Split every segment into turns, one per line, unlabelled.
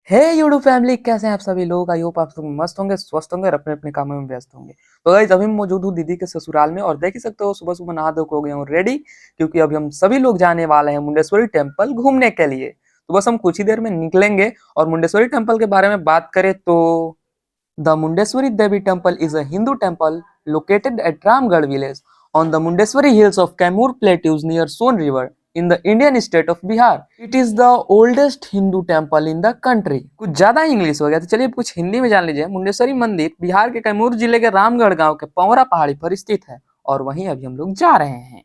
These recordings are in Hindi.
हे यूट्यूब फैमिली, कैसे हैं आप सभी लोग। आई होप आप सब मस्त होंगे, स्वस्थ होंगे और अपने अपने कामों में व्यस्त होंगे। तो गाइस अभी मैं मौजूद हूँ दीदी के ससुराल में और देख ही सकते हो सुबह सुबह नहा धो के हो गया हूँ रेडी, क्योंकि अभी हम सभी लोग जाने वाले हैं मुंडेश्वरी टेम्पल घूमने के लिए। तो बस हम कुछ ही देर में निकलेंगे। और मुंडेश्वरी टेम्पल के बारे में बात करें तो the Mundeswari Devi Temple is a Hindu temple located at Ramgarh village on the Mundeswari hills of Kaimur Plateaus near Son River in the Indian state of Bihar. It is the oldest Hindu temple in the country. कुछ ज्यादा इंग्लिश हो गया तो चलिए कुछ हिंदी में जान लीजिए। मुंडेश्वरी मंदिर बिहार के कैमूर जिले के रामगढ़ गांव के पवरा पहाड़ी पर स्थित है और वहीं अभी हम लोग जा रहे हैं।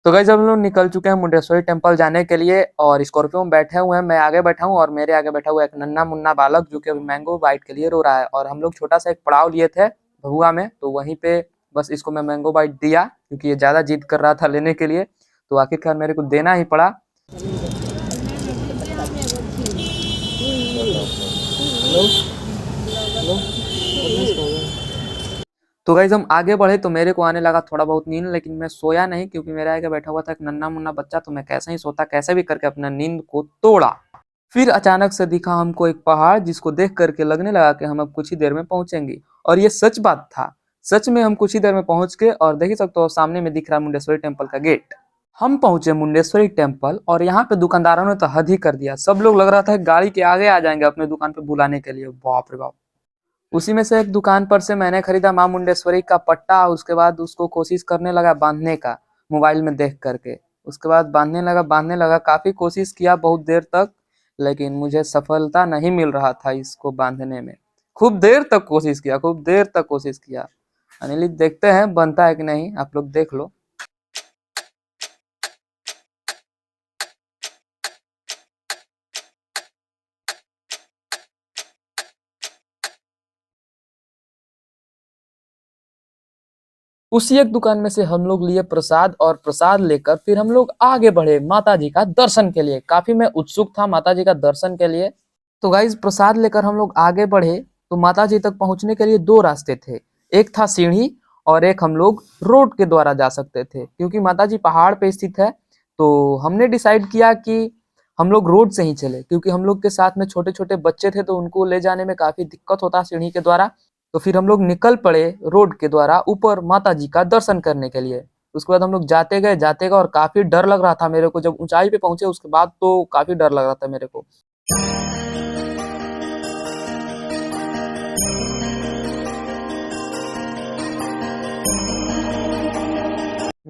तो गाइस हम लोग निकल चुके हैं मुंडेश्वरी टेम्पल जाने के लिए और स्कॉर्पियो में बैठे हुए हैं। मैं आगे बैठा हूँ और मेरे आगे बैठा हुआ एक नन्ना मुन्ना बालक जो कि अभी मैंगो बाइट के लिए रो रहा है। और हम लोग छोटा सा एक पड़ाव लिए थे भगुआ में, तो वहीं पे बस इसको मैं मैंगो बाइट दिया क्योंकि ये ज्यादा जिद कर रहा था लेने के लिए, तो आखिरकार मेरे को देना ही पड़ा। तो गाइस हम आगे बढ़े तो मेरे को आने लगा थोड़ा बहुत नींद, लेकिन मैं सोया नहीं क्योंकि मेरे आगे बैठा हुआ था एक नन्ना मुन्ना बच्चा, तो मैं कैसे ही सोता, कैसे भी करके अपना नींद को तोड़ा। फिर अचानक से दिखा हमको एक पहाड़ जिसको देख करके लगने लगा कि हम अब कुछ ही देर में पहुंचेंगे। और ये सच बात था। सच में हम कुछ ही देर में पहुंच के और देख ही सकते हो सामने में दिख रहा है मुंडेश्वरी टेम्पल का गेट। हम पहुंचे मुंडेश्वरी टेम्पल और यहाँ पे दुकानदारों ने तो हद ही कर दिया। सब लोग लग रहा था गाड़ी के आगे आ जाएंगे अपने दुकान पे बुलाने के लिए। बाप रे बाप। उसी में से एक दुकान पर से मैंने खरीदा माँ मुंडेश्वरी का पट्टा। उसके बाद उसको कोशिश करने लगा बांधने का मोबाइल में देख करके। उसके बाद बांधने लगा काफी कोशिश किया बहुत देर तक, लेकिन मुझे सफलता नहीं मिल रहा था इसको बांधने में। खूब देर तक कोशिश किया। अनिल देखते हैं बनता है कि नहीं, आप लोग देख लो। उसी एक दुकान में से हम लोग लिए प्रसाद और प्रसाद लेकर फिर हम लोग आगे बढ़े माता जी का दर्शन के लिए। काफी मैं उत्सुक था माता जी का दर्शन के लिए। तो गाइज प्रसाद लेकर हम लोग आगे बढ़े तो माता जी तक पहुंचने के लिए दो रास्ते थे। एक था सीढ़ी और एक हम लोग रोड के द्वारा जा सकते थे। क्योंकि माता जी पहाड़ पे स्थित है तो हमने डिसाइड किया कि हम लोग रोड से ही चले, क्योंकि हम लोग के साथ में छोटे छोटे बच्चे थे तो उनको ले जाने में काफी दिक्कत होता सीढ़ी के द्वारा। तो फिर हम लोग निकल पड़े रोड के द्वारा ऊपर माता जी का दर्शन करने के लिए। उसके बाद हम लोग जाते गए और काफी डर लग रहा था मेरे को। जब ऊंचाई पे पहुंचे उसके बाद तो काफी डर लग रहा था मेरे को।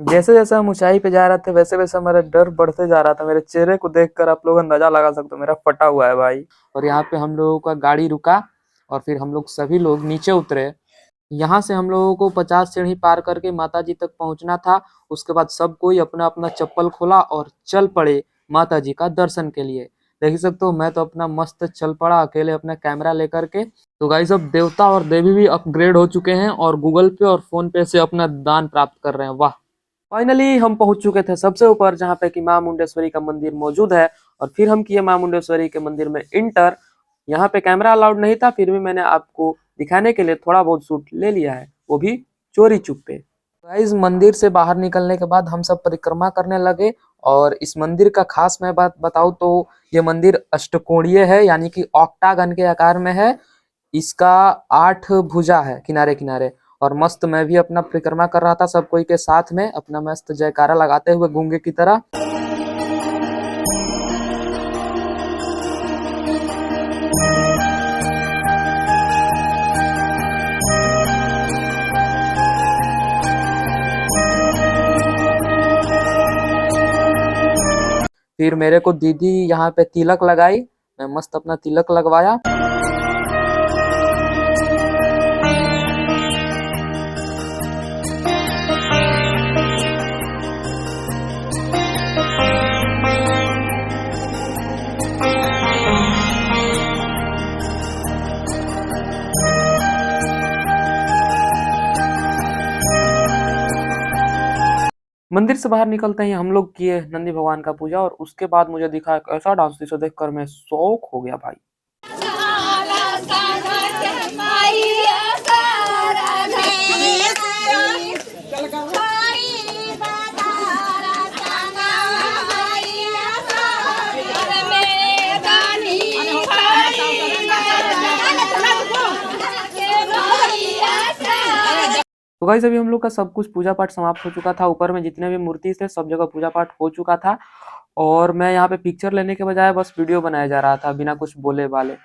जैसे जैसे हम ऊंचाई पे जा रहे थे वैसे वैसे मेरा डर बढ़ते जा रहा था। मेरे चेहरे को देखकर आप लोग अंदाजा लगा सकते हो मेरा फटा हुआ है भाई। और यहाँ पे हम लोगों का गाड़ी रुका और फिर हम लोग सभी लोग नीचे उतरे। यहाँ से हम लोगों को 50 सीढ़ी पार करके माता जी तक पहुंचना था। उसके बाद सब कोई अपना अपना चप्पल खोला और चल पड़े माता जी का दर्शन के लिए। देख सकते हो मैं तो अपना मस्त चल पड़ा अकेले अपना कैमरा लेकर के। तो गाइस अब देवता और देवी भी अपग्रेड हो चुके हैं और गूगल पे और फोन पे से अपना दान प्राप्त कर रहे हैं। वाह। फाइनली हम पहुंच चुके थे सबसे ऊपर जहाँ पे कि माँ मुंडेश्वरी का मंदिर मौजूद है। और फिर हम किए माँ मुंडेश्वरी के मंदिर में इंटर। यहाँ पे कैमरा अलाउड नहीं था, फिर भी मैंने आपको दिखाने के लिए थोड़ा बहुत शूट ले लिया है, वो भी चोरी चुपके। गाइस मंदिर से बाहर निकलने के बाद हम सब परिक्रमा करने लगे। और इस मंदिर का खास मैं बात बताऊं तो ये मंदिर अष्टकोणीय है, यानी कि ऑक्टागन के आकार में है। इसका 8 भुजा है किनारे किनारे। और मस्त मैं भी अपना परिक्रमा कर रहा था सब कोई के साथ में, अपना मस्त जयकारा लगाते हुए गूंगे की तरह। फिर मेरे को दीदी यहाँ पे तिलक लगाई, मैं मस्त अपना तिलक लगवाया। मंदिर से बाहर निकलते ही हम लोग किए नंदी भगवान का पूजा। और उसके बाद मुझे दिखा एक ऐसा डांस जिसे देखकर मैं शौक हो गया भाई। तो गाइस अभी हम लोग का सब कुछ पूजा पाठ समाप्त हो चुका था। ऊपर में जितने भी मूर्ति थे सब जगह पूजा पाठ हो चुका था और मैं यहाँ पे पिक्चर लेने के बजाय बस वीडियो बनाया जा रहा था बिना कुछ बोले वाले।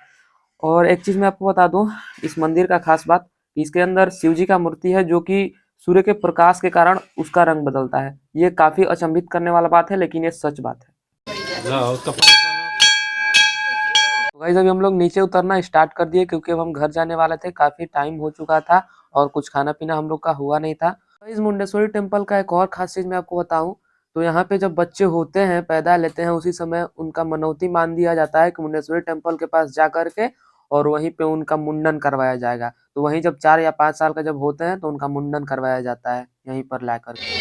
और एक चीज मैं आपको बता दूं, इस मंदिर का खास बात, इसके अंदर शिव जी का मूर्ति है जो कि सूर्य के प्रकाश के कारण उसका रंग बदलता है। ये काफी अचंभित करने वाला बात है, लेकिन ये सच बात है। तो गाइस अभी हम लोग नीचे उतरना स्टार्ट कर दिए क्योंकि अब हम घर जाने वाले थे, काफी टाइम हो चुका था और कुछ खाना पीना हम लोग का हुआ नहीं था। इस मुंडेश्वरी टेम्पल का एक और खास चीज मैं आपको बताऊं, तो यहाँ पे जब बच्चे होते हैं, पैदा लेते हैं, उसी समय उनका मनौती मान दिया जाता है कि मुंडेश्वरी टेम्पल के पास जा करके और वहीं पे उनका मुंडन करवाया जाएगा। तो वहीं जब 4 या 5 साल का जब होते हैं तो उनका मुंडन करवाया जाता है यहीं पर ला करके।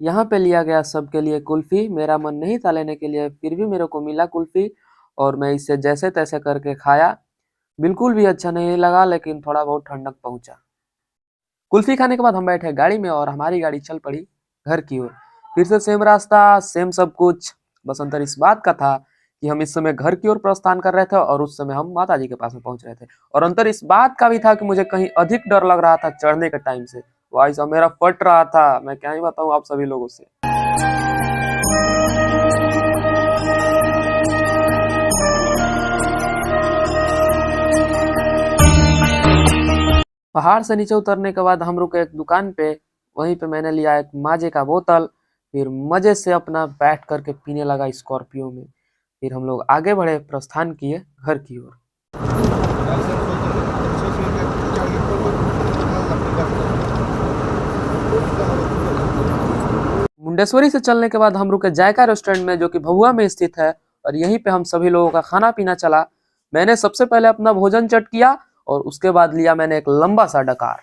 यहाँ पे लिया गया सबके लिए कुल्फी। मेरा मन नहीं था लेने के लिए, फिर भी मेरे को मिला कुल्फी और मैं इसे जैसे तैसे करके खाया। बिल्कुल भी अच्छा नहीं लगा, लेकिन थोड़ा बहुत ठंडक पहुंचा। कुल्फी खाने के बाद हम बैठे गाड़ी में और हमारी गाड़ी चल पड़ी घर की ओर। फिर से सेम रास्ता, सेम सब कुछ। बस अंतर इस बात का था कि हम इस समय घर की ओर प्रस्थान कर रहे थे और उस समय हम माता जी के पास में पहुंच रहे थे। और अंतर इस बात का भी था कि मुझे कहीं अधिक डर लग रहा था चढ़ने के टाइम से। भाई साहब मेरा फट रहा था, मैं क्या ही बताऊं आप सभी लोगों से। पहाड़ से नीचे उतरने के बाद हम रुके एक दुकान पे। वहीं पे मैंने लिया एक माजे का बोतल, फिर मजे से अपना बैठ करके पीने लगा स्कॉर्पियो में। फिर हम लोग आगे बढ़े, प्रस्थान किए घर की ओर। मुंडेश्वरी से चलने के बाद हम रुके जायका रेस्टोरेंट में जो कि भभुआ में स्थित है और यहीं पे हम सभी लोगों का खाना पीना चला। मैंने सबसे पहले अपना भोजन चट किया और उसके बाद लिया मैंने एक लंबा सा डकार।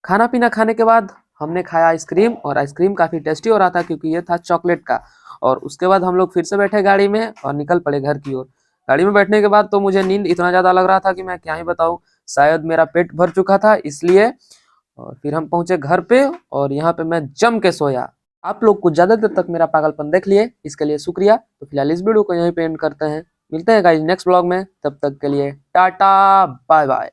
खाना पीना खाने के बाद हमने खाया आइसक्रीम और आइसक्रीम काफी टेस्टी हो रहा था क्योंकि ये था चॉकलेट का। और उसके बाद हम लोग फिर से बैठे गाड़ी में और निकल पड़े घर की ओर। गाड़ी में बैठने के बाद तो मुझे नींद इतना ज्यादा लग रहा था कि मैं क्या ही बताऊं, शायद मेरा पेट भर चुका था इसलिए। और फिर हम पहुंचे घर पे और यहाँ पे मैं जम के सोया। आप लोग कुछ ज्यादा देर तक मेरा पागलपन देख लिए, इसके लिए शुक्रिया। तो फिलहाल इस वीडियो को यहीं पे एंड करते हैं। मिलते हैं गाइस नेक्स्ट ब्लॉग में, तब तक के लिए टाटा बाय बाय।